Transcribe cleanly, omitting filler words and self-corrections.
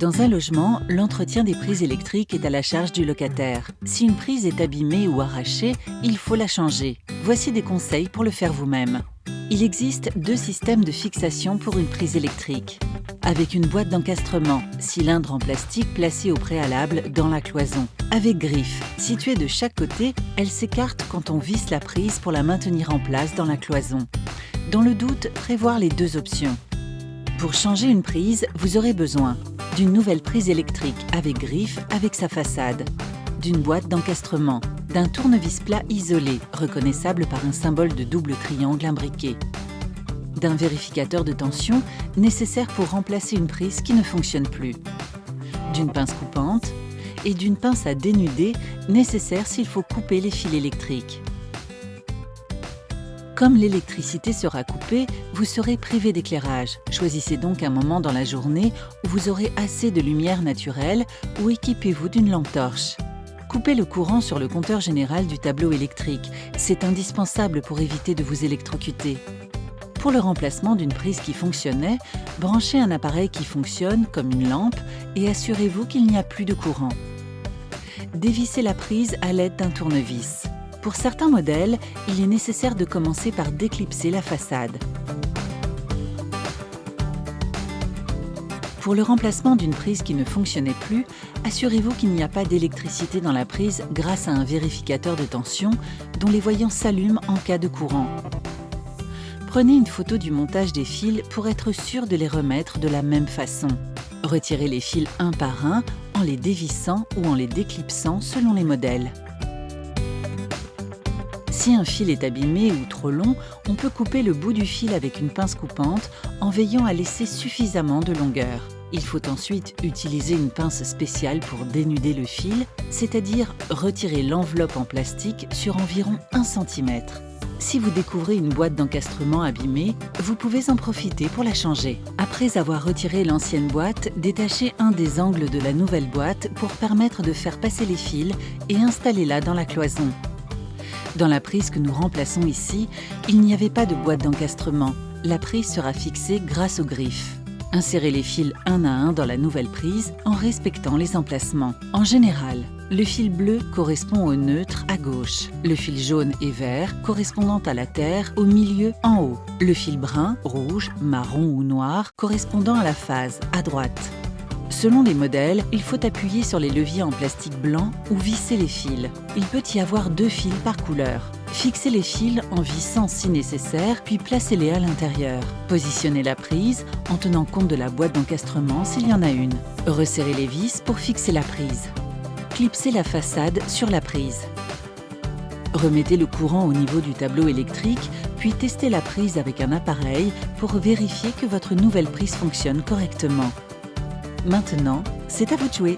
Dans un logement, l'entretien des prises électriques est à la charge du locataire. Si une prise est abîmée ou arrachée, il faut la changer. Voici des conseils pour le faire vous-même. Il existe 2 systèmes de fixation pour une prise électrique. Avec une boîte d'encastrement, cylindre en plastique placé au préalable dans la cloison. Avec griffe, située de chaque côté, elle s'écarte quand on visse la prise pour la maintenir en place dans la cloison. Dans le doute, prévoir les 2 options. Pour changer une prise, vous aurez besoin d'une nouvelle prise électrique avec griffe avec sa façade, d'une boîte d'encastrement, d'un tournevis plat isolé, reconnaissable par un symbole de double triangle imbriqué, d'un vérificateur de tension nécessaire pour remplacer une prise qui ne fonctionne plus, d'une pince coupante et d'une pince à dénuder nécessaire s'il faut couper les fils électriques. Comme l'électricité sera coupée, vous serez privé d'éclairage. Choisissez donc un moment dans la journée où vous aurez assez de lumière naturelle ou équipez-vous d'une lampe torche. Coupez le courant sur le compteur général du tableau électrique. C'est indispensable pour éviter de vous électrocuter. Pour le remplacement d'une prise qui fonctionnait, branchez un appareil qui fonctionne comme une lampe et assurez-vous qu'il n'y a plus de courant. Dévissez la prise à l'aide d'un tournevis. Pour certains modèles, il est nécessaire de commencer par déclipser la façade. Pour le remplacement d'une prise qui ne fonctionnait plus, assurez-vous qu'il n'y a pas d'électricité dans la prise grâce à un vérificateur de tension dont les voyants s'allument en cas de courant. Prenez une photo du montage des fils pour être sûr de les remettre de la même façon. Retirez les fils un par un en les dévissant ou en les déclipsant selon les modèles. Si un fil est abîmé ou trop long, on peut couper le bout du fil avec une pince coupante en veillant à laisser suffisamment de longueur. Il faut ensuite utiliser une pince spéciale pour dénuder le fil, c'est-à-dire retirer l'enveloppe en plastique sur environ 1 cm. Si vous découvrez une boîte d'encastrement abîmée, vous pouvez en profiter pour la changer. Après avoir retiré l'ancienne boîte, détachez un des angles de la nouvelle boîte pour permettre de faire passer les fils et installez-la dans la cloison. Dans la prise que nous remplaçons ici, il n'y avait pas de boîte d'encastrement. La prise sera fixée grâce aux griffes. Insérez les fils un à un dans la nouvelle prise en respectant les emplacements. En général, le fil bleu correspond au neutre à gauche, le fil jaune et vert correspondant à la terre au milieu en haut, le fil brun, rouge, marron ou noir correspondant à la phase à droite. Selon les modèles, il faut appuyer sur les leviers en plastique blanc ou visser les fils. Il peut y avoir 2 fils par couleur. Fixez les fils en vissant si nécessaire, puis placez-les à l'intérieur. Positionnez la prise en tenant compte de la boîte d'encastrement s'il y en a une. Resserrez les vis pour fixer la prise. Clipsez la façade sur la prise. Remettez le courant au niveau du tableau électrique, puis testez la prise avec un appareil pour vérifier que votre nouvelle prise fonctionne correctement. Maintenant, c'est à vous de jouer.